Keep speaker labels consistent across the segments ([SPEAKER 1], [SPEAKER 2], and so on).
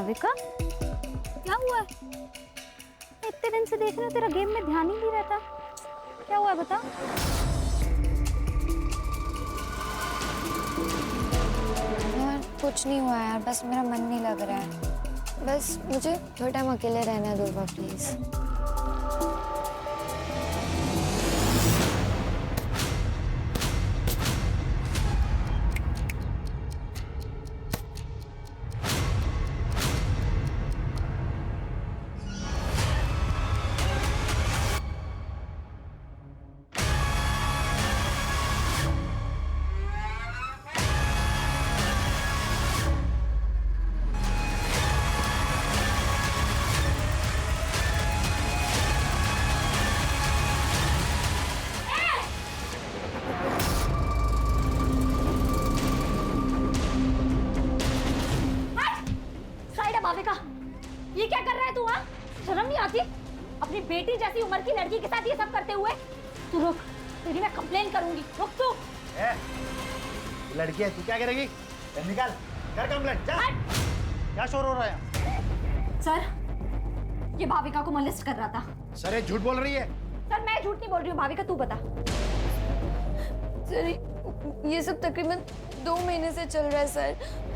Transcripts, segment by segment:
[SPEAKER 1] भाविका, क्या हुआ है? इतने दिन से देख रही हूँ तेरा गेम में ध्यान ही नहीं रहता। क्या हुआ है बता।
[SPEAKER 2] यार कुछ नहीं हुआ यार, बस मेरा मन नहीं लग रहा है। बस मुझे थोड़ा टाइम अकेले रहना दो प्लीज।
[SPEAKER 1] भाविका, ये क्या कर रहा है तू? हाँ, शर्म नहीं आती? अपनी बेटी जैसी उम्र की लड़की के साथ ये सब करते हुए। तू रुक, तेरी मैं कंप्लेन करूंगी। रुक तू।
[SPEAKER 3] लड़की है, तू क्या करेगी? निकाल, कर कंप्लेंट, जा। क्या शोर हो रहा है?
[SPEAKER 1] सर, ये भाविका को मोलेस्ट कर रहा था।
[SPEAKER 3] सर ये झूठ बोल रही है।
[SPEAKER 1] सर मैं झूठ नहीं बोल रही हूँ, भाविका तू बता।
[SPEAKER 2] सर ये सब तकरीबन 2 महीने से चल रहा है सर।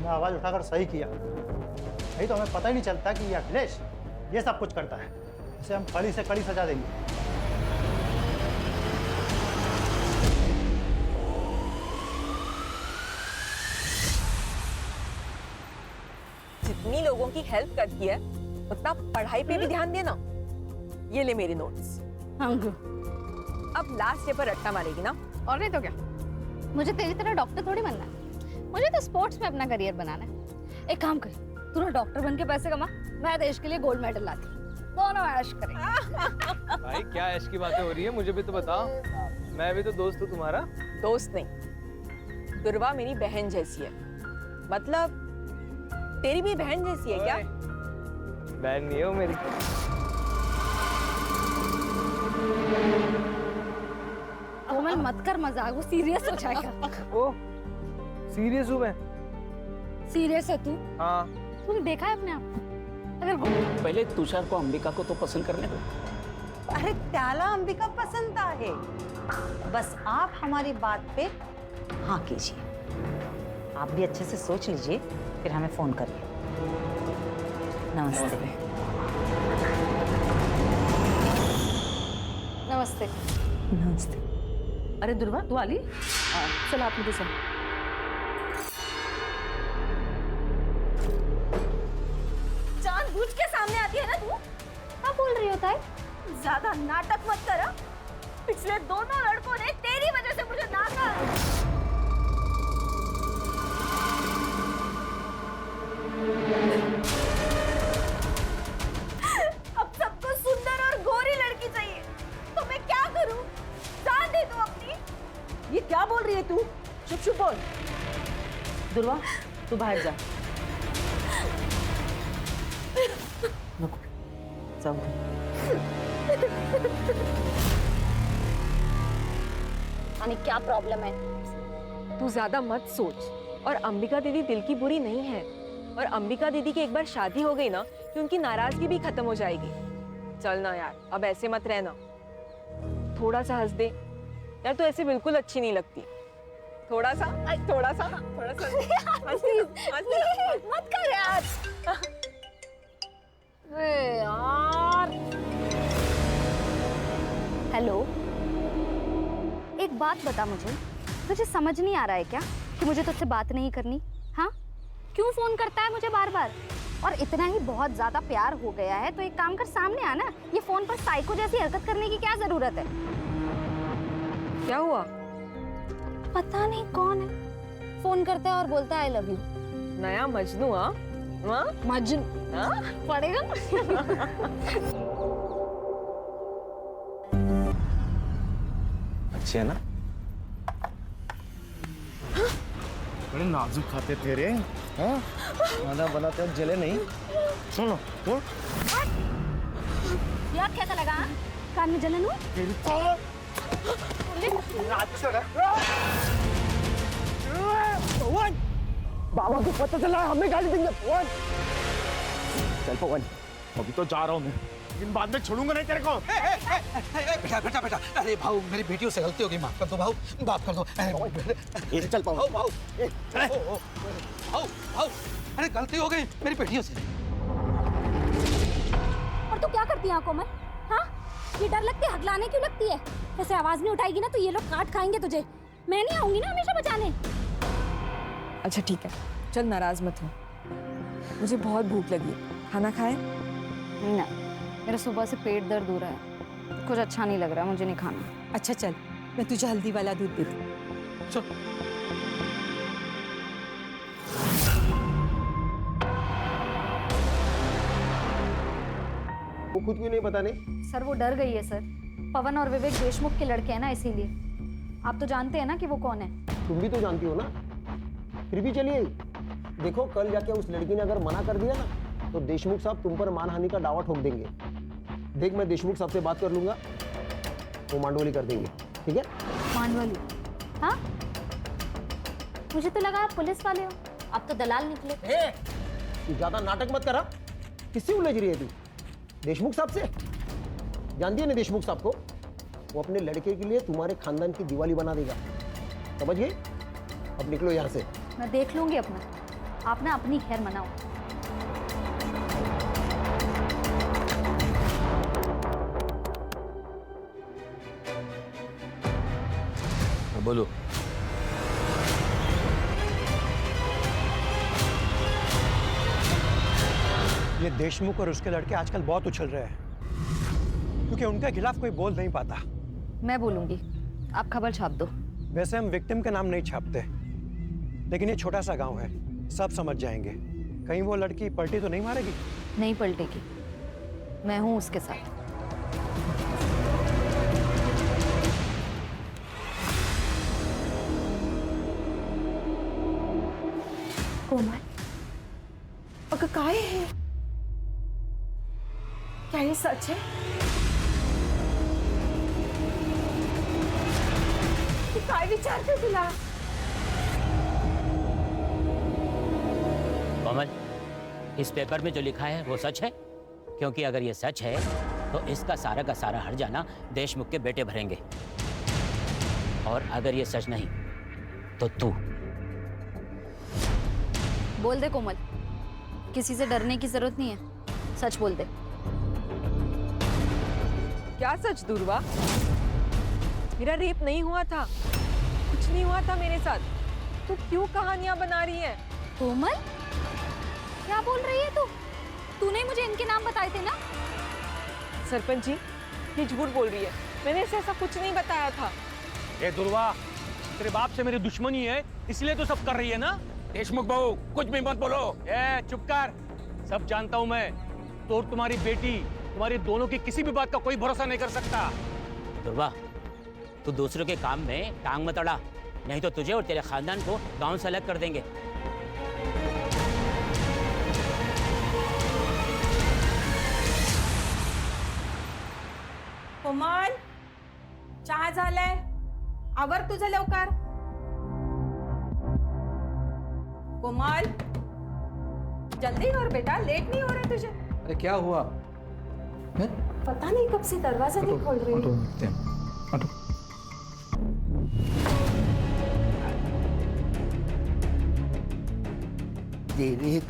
[SPEAKER 3] आवाज उठाकर सही किया, नहीं तो हमें पता ही नहीं चलता कि ये अखिलेश ये सब कुछ करता है। इसे हम कड़ी से कड़ी सजा देंगे।
[SPEAKER 4] जितनी लोगों की हेल्प करती है उतना पढ़ाई पे भी ध्यान देना। ये ले मेरे नोट्स। अब लास्ट ईयर पर रट्टा मारेगी ना?
[SPEAKER 1] और नहीं तो क्या, मुझे तेरी तरह डॉक्टर थोड़ी बनना है। मुझे तो स्पोर्ट्स में अपना करियर बनाना है। एक काम कर, तू ना डॉक्टर बन के पैसे कमा, मैं देश के लिए गोल्ड मेडल लाती। दोनों ऐश करेंगे।
[SPEAKER 5] भाई क्या ऐश की बातें हो रही है, मुझे भी तो बताओ। मैं भी तो दोस्त हूँ तुम्हारा।
[SPEAKER 4] दोस्त नहीं, दुर्वा मेरी बहन जैसी है। मतलब तेरी भी बहन जैसी है क्या?
[SPEAKER 5] बहन नहीं है वो मेरी।
[SPEAKER 1] कोमल मत कर मजाक, वो सीरियस हो जाएगा।
[SPEAKER 5] ओ सीरियस हूँ मैं।
[SPEAKER 1] सीरियस है तू?
[SPEAKER 5] हाँ।
[SPEAKER 1] तूने देखा है अपने आप को? अगर
[SPEAKER 6] पहले तुषार को अंबिका को तो पसंद करने दो।
[SPEAKER 7] अरे त्याला अंबिका पसंद है, बस आप हमारी बात पे हाँ कीजिए। आप भी अच्छे से सोच लीजिए, फिर हमें फोन करिए। नमस्ते।
[SPEAKER 1] नमस्ते।
[SPEAKER 7] नमस्ते।
[SPEAKER 8] अरे दुर्वा तू आली? चल आप मुझे सुन।
[SPEAKER 1] जानबूझ के सामने आती है ना तू? क्या बोल रही होता है? ज्यादा नाटक मत कर। पिछले दोनों लड़कों ने तेरी वजह से मुझे नाका। अब सबको सुंदर और गोरी लड़की चाहिए, तो मैं क्या करूं? जान दे तू अपनी।
[SPEAKER 8] ये क्या बोल रही है तू? चुप चुप बोल। दुर्वा तू बाहर जा। रुको, जाओ।
[SPEAKER 1] यानी क्या प्रॉब्लम है?
[SPEAKER 4] तू ज्यादा मत सोच। और अंबिका दीदी दिल की बुरी नहीं है। और अंबिका दीदी की एक बार शादी हो गई ना कि उनकी नाराजगी भी खत्म हो जाएगी। चल ना यार, अब ऐसे मत रहना। थोड़ा सा हंस दे यार, तू ऐसे बिल्कुल अच्छी नहीं लगती। थोड़ा सा थोड़ा सा थोड़ा सा
[SPEAKER 1] मत कर यार। अरे यार। हेलो, एक बात बता मुझे, तुझे समझ नहीं आ रहा है क्या कि मुझे तुझसे बात नहीं करनी? हाँ, क्यों फोन करता है मुझे बार बार? और इतना ही बहुत ज्यादा प्यार हो गया है तो एक काम कर, सामने आना। ये फोन पर साइको जैसी हरकत करने की क्या जरूरत है?
[SPEAKER 4] क्या हुआ?
[SPEAKER 1] पता नहीं कौन है, फोन करता है और बोलता है आई लव यू।
[SPEAKER 4] नया मजनू? हाँ
[SPEAKER 1] मजनू पड़ेगा।
[SPEAKER 3] अच्छी है ना? बड़े नाजुक खाते थे रे। हाँ, खाना बनाते वक्त जले नहीं। सुनो तो
[SPEAKER 1] यार कैसा लगा? हाँ? कान में जलन हुई?
[SPEAKER 3] तेरी तो अच्छा
[SPEAKER 9] बाबा को पता चला है, हमें गाली देंगे। पवन चल पवन, अभी तो जा रहा हूँ मैं, लेकिन बाद में छोड़ूंगा नहीं तेरे को।
[SPEAKER 10] बेटा बेटा बेटा, अरे भाऊ मेरी बेटियों से गलती हो गई, माफ कर दो भाऊ, माफ कर दो।
[SPEAKER 9] चल पवन,
[SPEAKER 10] भाऊ भाऊ, अरे गलती हो गई मेरी बेटियों से।
[SPEAKER 1] और तू क्या करती है कोमल? हाँ, ये डर लगती है, हकलाने क्यों लगती है? ऐसे आवाज नहीं उठाएगी ना तो ये लोग काट खाएंगे तुझे। मैं नहीं आऊंगी ना हमेशा बचाने।
[SPEAKER 4] अच्छा ठीक है, चल नाराज मत हो, मुझे बहुत भूख लगी है, खाना खाए?
[SPEAKER 1] नहीं, मेरा सुबह से पेट दर्द हो रहा है, कुछ अच्छा नहीं लग रहा, मुझे नहीं खाना।
[SPEAKER 8] अच्छा चल, मैं तुझे हल्दी वाला दूध देती हूँ।
[SPEAKER 10] चल
[SPEAKER 9] वो खुद क्यों नहीं पता नहीं?
[SPEAKER 1] सर वो डर गई है सर, पवन और विवेक देशमुख के लड़के हैं ना, इसीलिए। आप तो जानते हैं ना कि वो कौन है।
[SPEAKER 9] तुम भी तो जानती हो ना, फिर भी चलिए। देखो कल जाके उस लड़की ने अगर मना कर दिया ना तो देशमुख साहब तुम पर मानहानि का दावा ठोक देंगे। देख मैं देशमुख साहब से बात कर लूंगा, वो मांडवली कर देंगे, ठीक है?
[SPEAKER 1] मांडवली? हाँ, मुझे तो लगा आप पुलिस वाले हो, आप तो दलाल निकले।
[SPEAKER 9] तू ज्यादा नाटक मत करा। किससे उलझ रही है तू? देशमुख साहब से? जानती है ना देशमुख साहब को? वो अपने लड़के के लिए तुम्हारे खानदान की दिवाली बना देगा, समझ गए? अब निकलो यहाँ से।
[SPEAKER 1] मैं देख लूंगी अपना, आप ना अपनी खैर मनाओ।
[SPEAKER 10] बोलो।
[SPEAKER 3] ये देशमुख और उसके लड़के आजकल बहुत उछल रहे हैं, क्योंकि उनके खिलाफ कोई बोल नहीं पाता।
[SPEAKER 1] मैं बोलूंगी, आप खबर छाप दो।
[SPEAKER 3] वैसे हम विक्टिम के नाम नहीं छापते, लेकिन ये छोटा सा गांव है, सब समझ जाएंगे। कहीं वो लड़की पलटी तो नहीं मारेगी?
[SPEAKER 1] नहीं पलटेगी, मैं हूं उसके साथ।
[SPEAKER 8] कोमल, अगं काय है? क्या ये सच है? तू काय विचारते तुला?
[SPEAKER 6] कमल, इस पेपर में जो लिखा है वो सच है? क्योंकि अगर ये सच है तो इसका सारा का सारा हर्जाना देशमुख के बेटे भरेंगे, और अगर ये सच नहीं तो तू।
[SPEAKER 1] बोल दे कोमल, किसी से डरने की जरूरत नहीं है, सच बोल दे।
[SPEAKER 4] क्या सच दुर्वा? मेरा रेप नहीं हुआ था, कुछ नहीं हुआ था मेरे साथ। तू क्यों कहानियां बना रही है?
[SPEAKER 1] कोमल, क्या बोल रही है तू? तूने मुझे इनके नाम बताए थे ना?
[SPEAKER 4] सरपंच जी, ये झूठ बोल रही है, मैंने इसे ऐसा कुछ नहीं बताया था।
[SPEAKER 11] ए दुर्वा, तेरे बाप से मेरी दुश्मनी है, इसलिए तो सब कर रही है ना? देशमुख बहू, कुछ भी मत बोलो। ए चुप कर, सब जानता हूं मैं। तो तुम्हारी बेटी, तुम्हारी दोनों की किसी भी बात का कोई भरोसा नहीं कर सकता।
[SPEAKER 6] दुर्वा, तू दूसरों के काम में टांग मत अड़ा, नहीं तो तुझे और तेरे खानदान को गांव से अलग कर देंगे।
[SPEAKER 8] कोमल, चहा झालाय, आवर तुझं लवकर। कोमल, जल्दी कर बेटा, लेट नहीं हो रहा तुझे?
[SPEAKER 10] अरे क्या हुआ?
[SPEAKER 8] पता नहीं कब से दरवाजा नहीं खोल रही है।
[SPEAKER 10] तेरी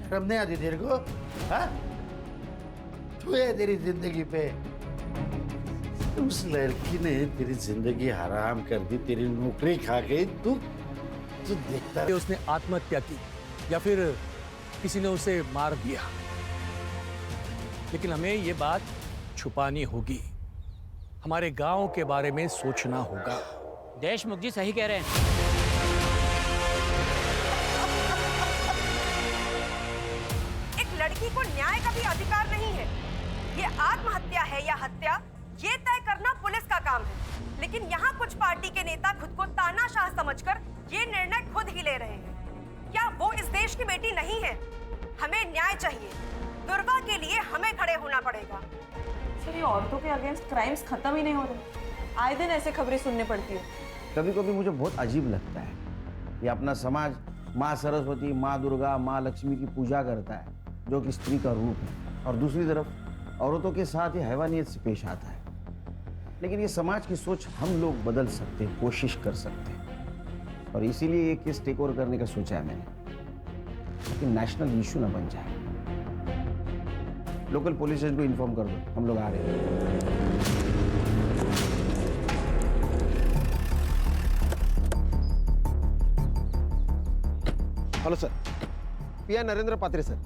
[SPEAKER 10] शर्म नहीं आती तेरे को? हाँ? तू है तेरी जिंदगी पे, उस लड़की ने तेरी जिंदगी हराम कर दी, तेरी नौकरी खा गई। तू देखता है
[SPEAKER 11] उसने आत्महत्या की या फिर किसी ने उसे मार दिया, लेकिन हमें ये बात छुपानी होगी। हमारे गांव के बारे में सोचना होगा।
[SPEAKER 6] देशमुख जी सही कह रहे हैं।
[SPEAKER 12] एक लड़की को न्याय का भी अधिकार नहीं है। ये आत्महत्या है या हत्या, ये तय करना पुलिस का काम है। लेकिन यहाँ कुछ पार्टी के नेता खुद को तानाशाह समझकर ये निर्णय खुद ही ले रहे हैं। क्या वो इस देश की बेटी नहीं है? हमें न्याय चाहिए। दुर्वा के लिए हमें खड़े होना पड़ेगा।
[SPEAKER 4] सर, ये औरतों के अगेंस्ट क्राइम्स खत्म ही नहीं हो रहे। आए दिन ऐसे खबरें सुनने पड़ती है।
[SPEAKER 10] कभी कभी मुझे बहुत अजीब लगता है कि अपना समाज माँ सरस्वती, माँ दुर्गा, माँ लक्ष्मी की पूजा करता है, जो कि स्त्री का रूप है, और दूसरी तरफ औरतों के साथ ये हैवानियत से पेश आता है। लेकिन ये समाज की सोच हम लोग बदल सकते हैं, कोशिश कर सकते हैं, और इसीलिए ये केस टेक ओवर करने का सोचा है मैंने, कि नेशनल इशू ना बन जाए। लोकल पुलिस स्टेशन को इन्फॉर्म कर दो, हम लोग आ रहे हैं।
[SPEAKER 9] हेलो सर, पीआई नरेंद्र पात्रे सर।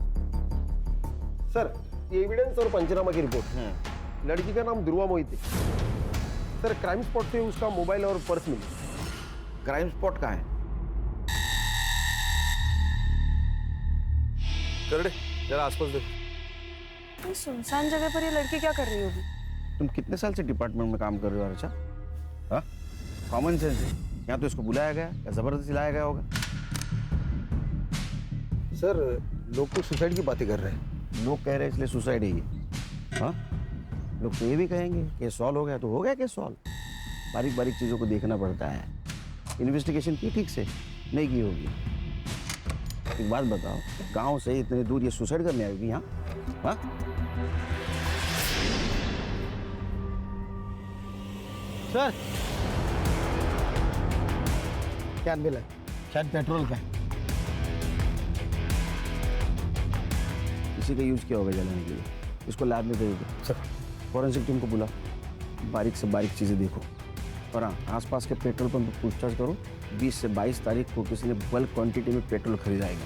[SPEAKER 9] सर, ये एविडेंस और पंचनामा की रिपोर्ट। लड़की का नाम Dhruva Mohite. Sir, crime spot से उसका मोबाइल और पर्स मिले।
[SPEAKER 10] क्राइम स्पॉट कहाँ है?
[SPEAKER 5] करड़े जरा आसपास देखो।
[SPEAKER 4] ये सुनसान जगह पर ये लड़की क्या कर रही होगी?
[SPEAKER 10] तुम कितने साल से डिपार्टमेंट में काम कर रहे हो अर्चा? हाँ, कॉमन सेंस है। यहाँ तो इसको बुलाया गया या जबरदस्ती लाया गया होगा?
[SPEAKER 9] सर, लोग तो सुसाइड की बातें कर रहे हैं।
[SPEAKER 10] लोग कह रहे हैं इसलिए सुसाइड है ये? हाँ, लोग तो ये भी कहेंगे केस सॉल्व हो गया तो हो गया केस सॉल्व। बारीक बारीक चीज़ों को देखना पड़ता है। इन्वेस्टिगेशन की ठीक से नहीं की होगी। एक बात बताओ, गांव से इतने दूर ये सुसाइड करने आएगी यहाँ? हाँ?
[SPEAKER 9] सर, क्या मिला? शायद पेट्रोल का है।
[SPEAKER 10] इसी का यूज किया होगा जलाने के लिए। इसको लैब में भेज दो।
[SPEAKER 9] सर,
[SPEAKER 10] फॉरेंसिक टीम को बुलाओ, बारीक से बारीक चीज़ें देखो। और हाँ, आसपास के पेट्रोल पंप पर पूछताछ करो। 20 से 22 तारीख को किसी ने बल्क क्वांटिटी में पेट्रोल खरीदाएगा।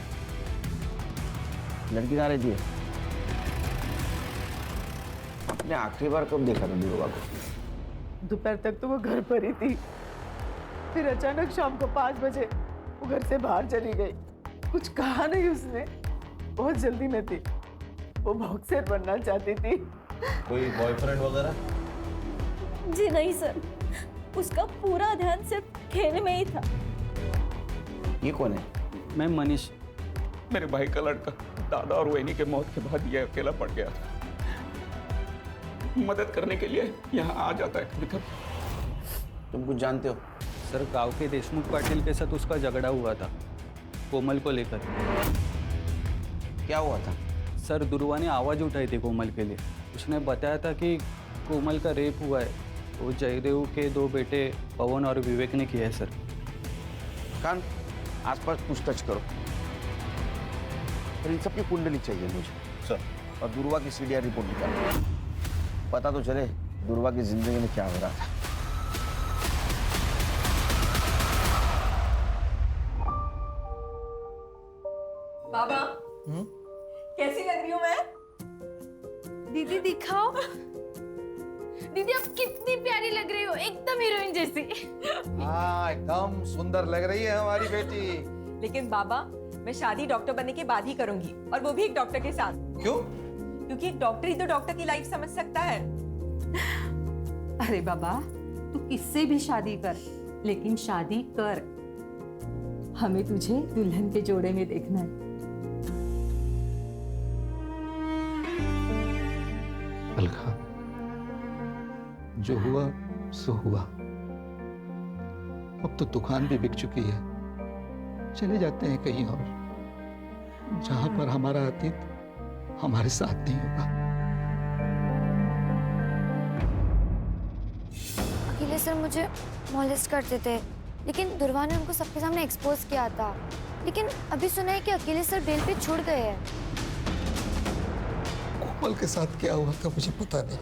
[SPEAKER 10] लड़की कहाँ रहती है? आपने आखिरी बार कब देखा था ध्रुवा को?
[SPEAKER 8] दोपहर तक तो वो घर पर ही थी, फिर अचानक शाम को 5 बजे वो घर से बाहर चली गई। कुछ कहा नहीं उसने, बहुत जल्दी में थी। वो बॉक्सर बनना चाहती थी।
[SPEAKER 5] कोई बॉयफ्रेंड वगैरह?
[SPEAKER 13] जी नहीं सर, उसका पूरा ध्यान सिर्फ खेल में ही था।
[SPEAKER 10] ये कौन है?
[SPEAKER 11] मैं मनीष, मेरे भाई का लड़का। दादा और वहीनी के मौत के बाद ये अकेला पड़ गया था। मदद करने के लिए यहाँ आ जाता है कभी कभी।
[SPEAKER 10] तुम कुछ जानते हो?
[SPEAKER 14] सर, गांव के देशमुख पाटिल के साथ उसका झगड़ा हुआ था कोमल को लेकर।
[SPEAKER 10] क्या हुआ था?
[SPEAKER 14] सर, ध्रुवा ने आवाज़ उठाई थी कोमल के लिए। उसने बताया था कि कोमल का रेप हुआ है। वो जयदेव के 2 बेटे पवन और विवेक ने किया है सर।
[SPEAKER 10] कान आसपास पूछताछ करो। और इन सबकी कुंडली चाहिए मुझे सर, और ध्रुवा की सीडीआर रिपोर्ट निकालो। पता तो चले ध्रुवा की जिंदगी में क्या हो रहा था।
[SPEAKER 12] बाबा, कैसी लग रही हूँ मैं?
[SPEAKER 13] दीदी दिखाओ। दीदी आप कितनी प्यारी लग रही हो, एकदम हीरोइन जैसी।
[SPEAKER 5] हाँ, एकदम सुंदर लग रही है हमारी बेटी।
[SPEAKER 12] लेकिन बाबा, मैं शादी डॉक्टर बनने के बाद ही करूंगी, और वो भी एक डॉक्टर के साथ।
[SPEAKER 5] क्यों?
[SPEAKER 12] क्योंकि एक डॉक्टर ही तो डॉक्टर की लाइफ समझ सकता है।
[SPEAKER 8] अरे बाबा, तू किससे भी शादी कर, लेकिन शादी कर। हमें तुझे दुल्हन के जोड़े में देखना है।
[SPEAKER 15] अलका, जो हुआ सो हुआ। अब तो दुकान भी बिक चुकी है। चले जाते हैं कहीं और, जहां पर हमारा अतीत हमारे साथ नहीं होगा।
[SPEAKER 2] अकेले सर मुझे मॉलेस्ट करते थे, लेकिन ध्रुवा ने उनको सबके सामने एक्सपोज किया था। लेकिन अभी सुना है कि अकेले सर बेल पे छूट गए हैं।
[SPEAKER 15] कोमल के साथ क्या हुआ था मुझे पता नहीं,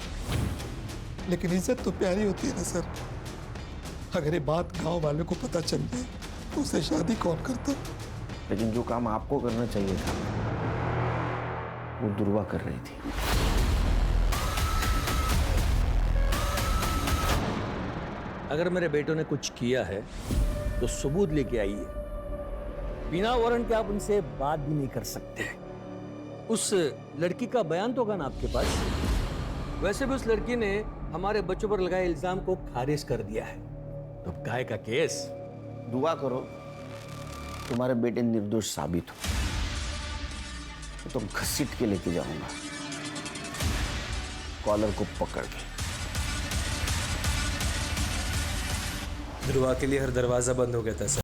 [SPEAKER 15] लेकिन इज्जत तो प्यारी होती है ना सर। अगर ये बात गांव वालों को पता चल गई तो उसे शादी कौन करता?
[SPEAKER 10] लेकिन जो काम आपको करना चाहिए था वो ध्रुवा कर रही थी।
[SPEAKER 11] अगर मेरे बेटों ने कुछ किया है तो सबूत लेके आइए। बिना वारंट के आप उनसे बात भी नहीं कर सकते। उस लड़की का बयान तो होगा ना आपके पास? वैसे भी उस लड़की ने हमारे बच्चों पर लगाए इल्जाम को खारिज कर दिया है। तो काय का केस?
[SPEAKER 10] दुआ करो तुम्हारे बेटे निर्दोष साबित हो, तो तुम घसीट के लेके जाऊंगा, कॉलर को पकड़ के।
[SPEAKER 16] ध्रुवा के लिए हर दरवाज़ा बंद हो गया था सर।